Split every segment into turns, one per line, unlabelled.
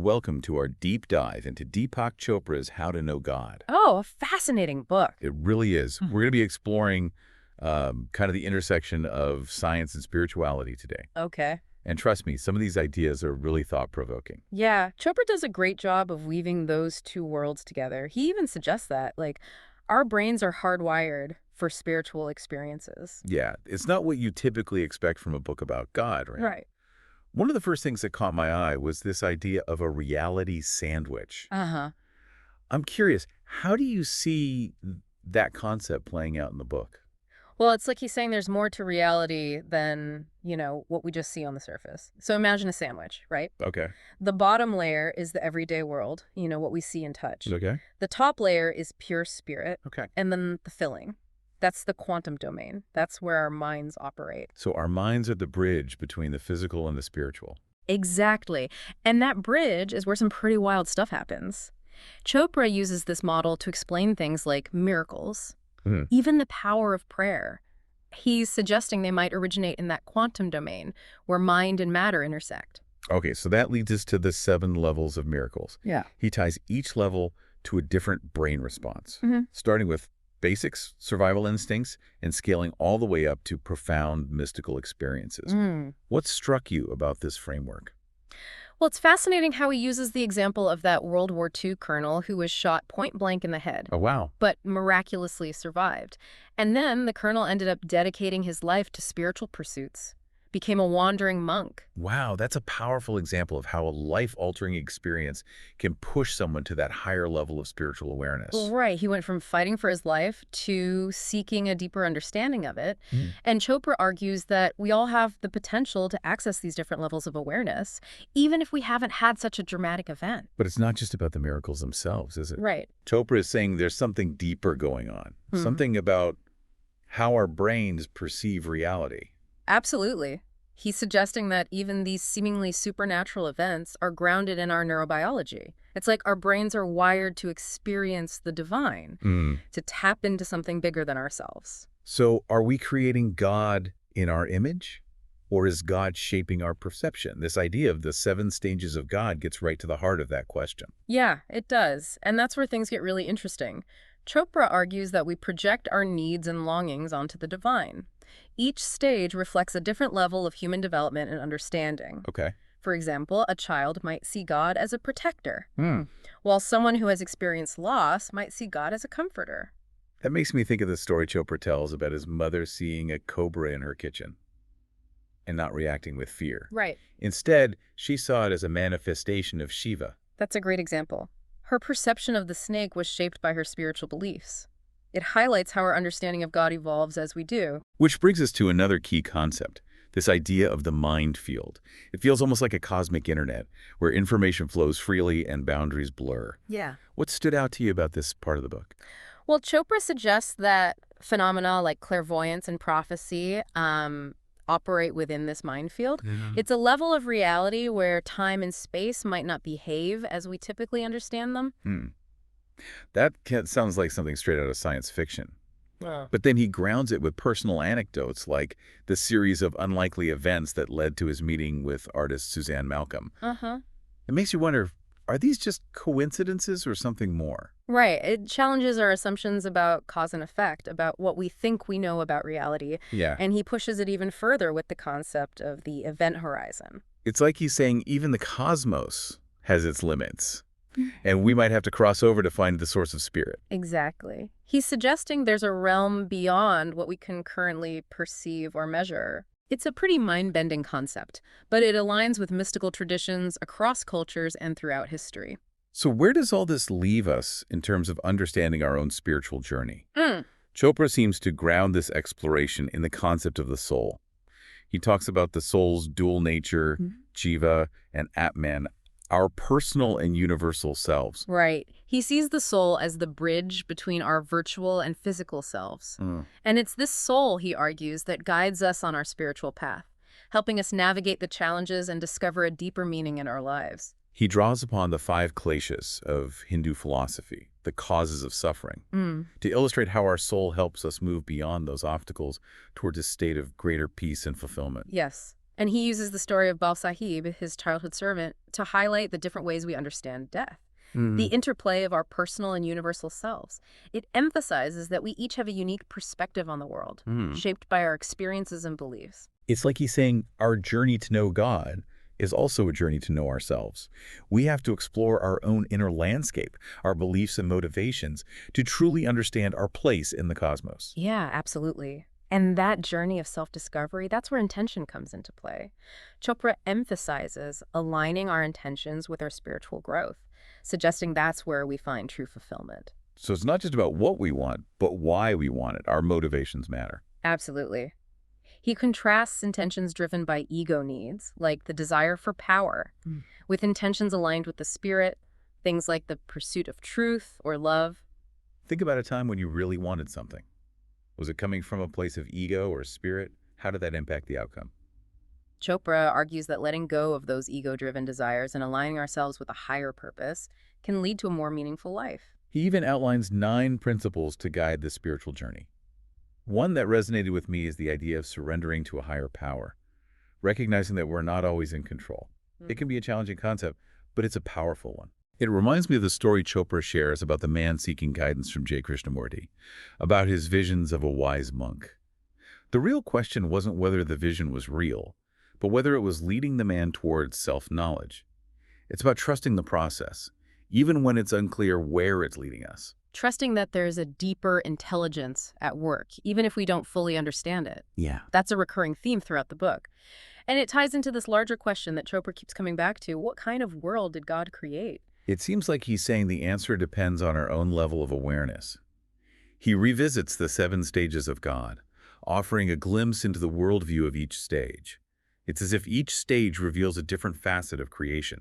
welcome to our deep dive into Deepak Chopra's How to Know God.
Oh, a fascinating book.
It really is. We're going to be exploring kind of the intersection of science and spirituality today.
Okay.
And trust me, some of these ideas are really thought-provoking.
Yeah, Chopra does a great job of weaving those two worlds together. He even suggests that, our brains are hardwired for spiritual experiences.
Yeah, it's not what you typically expect from a book about God, right?
Right.
One of the first things that caught my eye was this idea of a reality sandwich.
Uh-huh.
I'm curious, how do you see that concept playing out in the book?
Well, it's like he's saying there's more to reality than, what we just see on the surface. So imagine a sandwich, right?
Okay.
The bottom layer is the everyday world, what we see and touch.
Okay.
The top layer is pure spirit.
Okay.
And then the filling. That's the quantum domain. That's where our minds operate.
So our minds are the bridge between the physical and the spiritual.
Exactly. And that bridge is where some pretty wild stuff happens. Chopra uses this model to explain things like miracles, even the power of prayer. He's suggesting they might originate in that quantum domain where mind and matter intersect.
Okay, so that leads us to the 7 levels of miracles.
Yeah.
He ties each level to a different brain response, starting with basics, survival instincts, and scaling all the way up to profound mystical experiences. What struck you about this framework?
Well, it's fascinating how he uses the example of that World War II colonel who was shot point blank in the head.
Oh, wow.
But miraculously survived. And then the colonel ended up dedicating his life to spiritual pursuits, became a wandering monk.
Wow, that's a powerful example of how a life-altering experience can push someone to that higher level of spiritual awareness.
Right. He went from fighting for his life to seeking a deeper understanding of it. And Chopra argues that we all have the potential to access these different levels of awareness, even if we haven't had such a dramatic event.
But it's not just about the miracles themselves, is it?
Right.
Chopra is saying there's something deeper going on, something about how our brains perceive reality.
Absolutely. He's suggesting that even these seemingly supernatural events are grounded in our neurobiology. It's like our brains are wired to experience the divine, to tap into something bigger than ourselves.
So are we creating God in our image? Or is God shaping our perception? This idea of the 7 stages of God gets right to the heart of that question.
Yeah, it does. And that's where things get really interesting. Chopra argues that we project our needs and longings onto the divine. Each stage reflects a different level of human development and understanding.
Okay.
For example, a child might see God as a protector, while someone who has experienced loss might see God as a comforter.
That makes me think of the story Chopra tells about his mother seeing a cobra in her kitchen and not reacting with fear.
Right.
Instead, she saw it as a manifestation of Shiva.
That's a great example. Her perception of the snake was shaped by her spiritual beliefs. It highlights how our understanding of God evolves as we do.
Which brings us to another key concept, this idea of the mind field. It feels almost like a cosmic internet, where information flows freely and boundaries blur.
Yeah.
What stood out to you about this part of the book?
Well, Chopra suggests that phenomena like clairvoyance and prophecy operate within this mind field. It's a level of reality where time and space might not behave as we typically understand them.
That sounds like something straight out of science fiction. But then he grounds it with personal anecdotes, like the series of unlikely events that led to his meeting with artist Suzanne Malcolm. It makes you wonder, are these just coincidences or something more?
Right. It challenges our assumptions about cause and effect, about what we think we know about reality.
Yeah.
And he pushes it even further with the concept of the event horizon.
It's like he's saying even the cosmos has its limits. And we might have to cross over to find the source of spirit.
Exactly. He's suggesting there's a realm beyond what we can currently perceive or measure. It's a pretty mind-bending concept, but it aligns with mystical traditions across cultures and throughout history.
So where does all this leave us in terms of understanding our own spiritual journey? Chopra seems to ground this exploration in the concept of the soul. He talks about the soul's dual nature, Jiva and Atman, our personal and universal selves.
Right. He sees the soul as the bridge between our virtual and physical selves. And it's this soul, he argues, that guides us on our spiritual path, helping us navigate the challenges and discover a deeper meaning in our lives.
He draws upon the 5 kleshas of Hindu philosophy, the causes of suffering, to illustrate how our soul helps us move beyond those obstacles towards a state of greater peace and fulfillment.
Yes. And he uses the story of Bal Sahib, his childhood servant, to highlight the different ways we understand death, the interplay of our personal and universal selves. It emphasizes that we each have a unique perspective on the world, shaped by our experiences and beliefs.
It's like he's saying our journey to know God is also a journey to know ourselves. We have to explore our own inner landscape, our beliefs and motivations, to truly understand our place in the cosmos.
Yeah, absolutely. And that journey of self-discovery, that's where intention comes into play. Chopra emphasizes aligning our intentions with our spiritual growth, suggesting that's where we find true fulfillment.
So it's not just about what we want, but why we want it. Our motivations matter.
Absolutely. He contrasts intentions driven by ego needs, like the desire for power, with intentions aligned with the spirit, things like the pursuit of truth or love.
Think about a time when you really wanted something. Was it coming from a place of ego or spirit? How did that impact the outcome?
Chopra argues that letting go of those ego-driven desires and aligning ourselves with a higher purpose can lead to a more meaningful life.
He even outlines 9 principles to guide the spiritual journey. One that resonated with me is the idea of surrendering to a higher power, recognizing that we're not always in control. It can be a challenging concept, but it's a powerful one. It reminds me of the story Chopra shares about the man seeking guidance from J. Krishnamurti, about his visions of a wise monk. The real question wasn't whether the vision was real, but whether it was leading the man towards self-knowledge. It's about trusting the process, even when it's unclear where it's leading us.
Trusting that there's a deeper intelligence at work, even if we don't fully understand it.
Yeah.
That's a recurring theme throughout the book. And it ties into this larger question that Chopra keeps coming back to. What kind of world did God create?
It seems like he's saying the answer depends on our own level of awareness. He revisits the 7 stages of God, offering a glimpse into the worldview of each stage. It's as if each stage reveals a different facet of creation,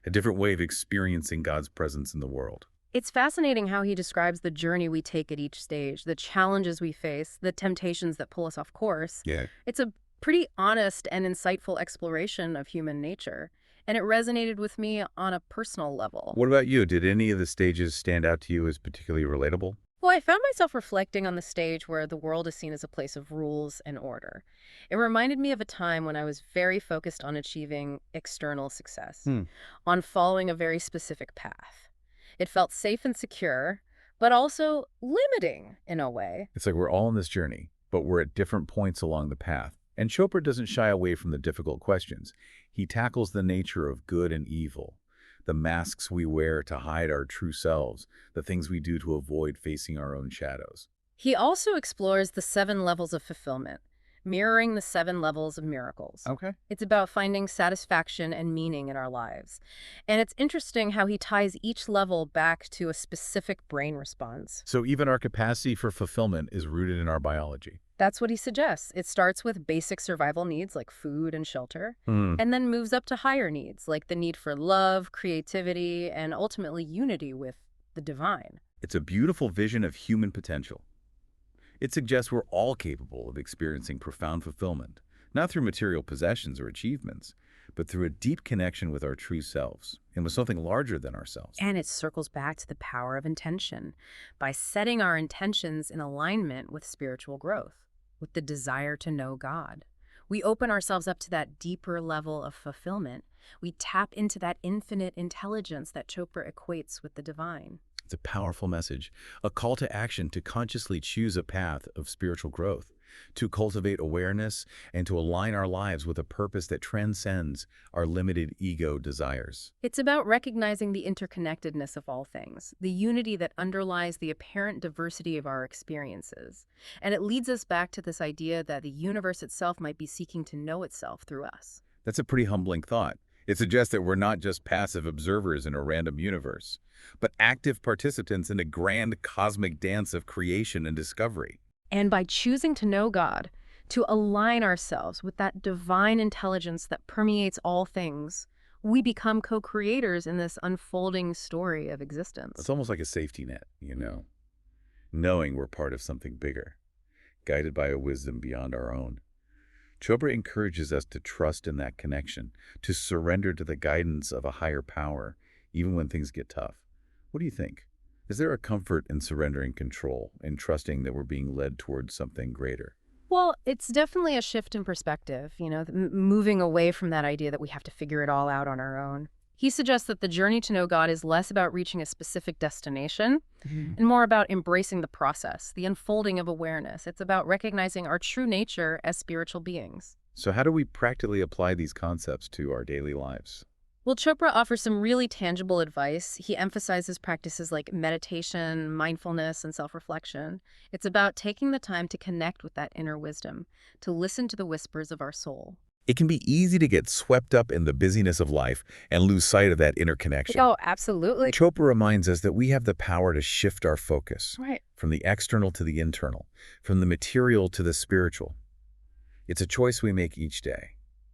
a different way of experiencing God's presence in the world.
It's fascinating how he describes the journey we take at each stage, the challenges we face, the temptations that pull us off course.
Yeah.
It's a pretty honest and insightful exploration of human nature, and it resonated with me on a personal level.
What about you? Did any of the stages stand out to you as particularly relatable?
Well, I found myself reflecting on the stage where the world is seen as a place of rules and order. It reminded me of a time when I was very focused on achieving external success, on following a very specific path. It felt safe and secure, but also limiting in a way.
It's like we're all on this journey, but we're at different points along the path. And Chopra doesn't shy away from the difficult questions. He tackles the nature of good and evil, the masks we wear to hide our true selves, the things we do to avoid facing our own shadows.
He also explores the 7 levels of fulfillment, mirroring the 7 levels of miracles.
Okay.
It's about finding satisfaction and meaning in our lives. And it's interesting how he ties each level back to a specific brain response.
So even our capacity for fulfillment is rooted in our biology.
That's what he suggests. It starts with basic survival needs like food and shelter, and then moves up to higher needs like the need for love, creativity, and ultimately unity with the divine.
It's a beautiful vision of human potential. It suggests we're all capable of experiencing profound fulfillment, not through material possessions or achievements, but through a deep connection with our true selves and with something larger than ourselves.
And it circles back to the power of intention. By setting our intentions in alignment with spiritual growth, with the desire to know God, we open ourselves up to that deeper level of fulfillment. We tap into that infinite intelligence that Chopra equates with the divine.
It's a powerful message, a call to action to consciously choose a path of spiritual growth, to cultivate awareness, and to align our lives with a purpose that transcends our limited ego desires.
It's about recognizing the interconnectedness of all things, the unity that underlies the apparent diversity of our experiences. And it leads us back to this idea that the universe itself might be seeking to know itself through us.
That's a pretty humbling thought. It suggests that we're not just passive observers in a random universe, but active participants in a grand cosmic dance of creation and discovery.
And by choosing to know God, to align ourselves with that divine intelligence that permeates all things, we become co-creators in this unfolding story of existence.
It's almost like a safety net, knowing we're part of something bigger, guided by a wisdom beyond our own. Chopra encourages us to trust in that connection, to surrender to the guidance of a higher power, even when things get tough. What do you think? Is there a comfort in surrendering control and trusting that we're being led towards something greater?
Well, Well, it's definitely a shift in perspective, moving away from that idea that we have to figure it all out on our own. He suggests that the journey to know God is less about reaching a specific destination and more about embracing the process, the unfolding of awareness. It's about recognizing our true nature as spiritual beings.
So how do we practically apply these concepts to our daily lives?
Well, Chopra offers some really tangible advice. He emphasizes practices like meditation, mindfulness, and self-reflection. It's about taking the time to connect with that inner wisdom, to listen to the whispers of our soul.
It can be easy to get swept up in the busyness of life and lose sight of that inner connection.
Oh, absolutely.
Chopra reminds us that we have the power to shift our focus
Right.
from the external to the internal, from the material to the spiritual. It's a choice we make each day.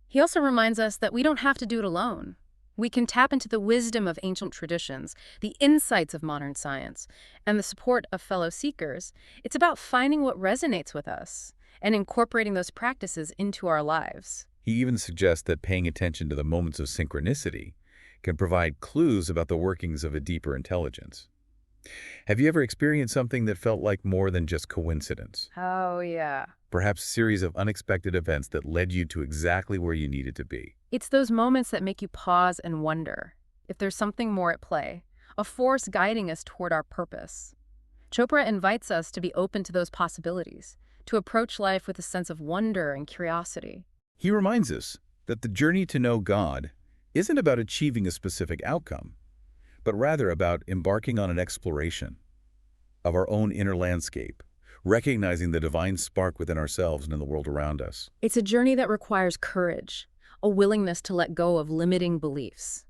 He also reminds us that we don't have to do it alone. We can tap into the wisdom of ancient traditions, the insights of modern science, and the support of fellow seekers. It's about finding what resonates with us and incorporating those practices into our lives.
He even suggests that paying attention to the moments of synchronicity can provide clues about the workings of a deeper intelligence. Have you ever experienced something that felt like more than just coincidence?
Oh, yeah.
Perhaps a series of unexpected events that led you to exactly where you needed to be.
It's those moments that make you pause and wonder if there's something more at play, a force guiding us toward our purpose. Chopra invites us to be open to those possibilities, to approach life with a sense of wonder and curiosity.
He reminds us that the journey to know God isn't about achieving a specific outcome, but rather about embarking on an exploration of our own inner landscape, recognizing the divine spark within ourselves and in the world around us.
It's a journey that requires courage, a willingness to let go of limiting beliefs,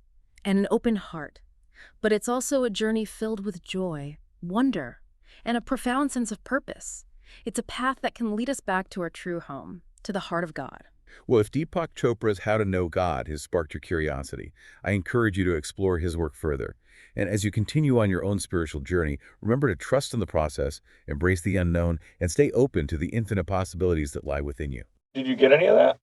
and an open heart. But it's also a journey filled with joy, wonder, and a profound sense of purpose. It's a path that can lead us back to our true home, to the heart of God.
Well, if Deepak Chopra's How to Know God has sparked your curiosity, I encourage you to explore his work further. And as you continue on your own spiritual journey, remember to trust in the process, embrace the unknown, and stay open to the infinite possibilities that lie within you.
Did you get any of that?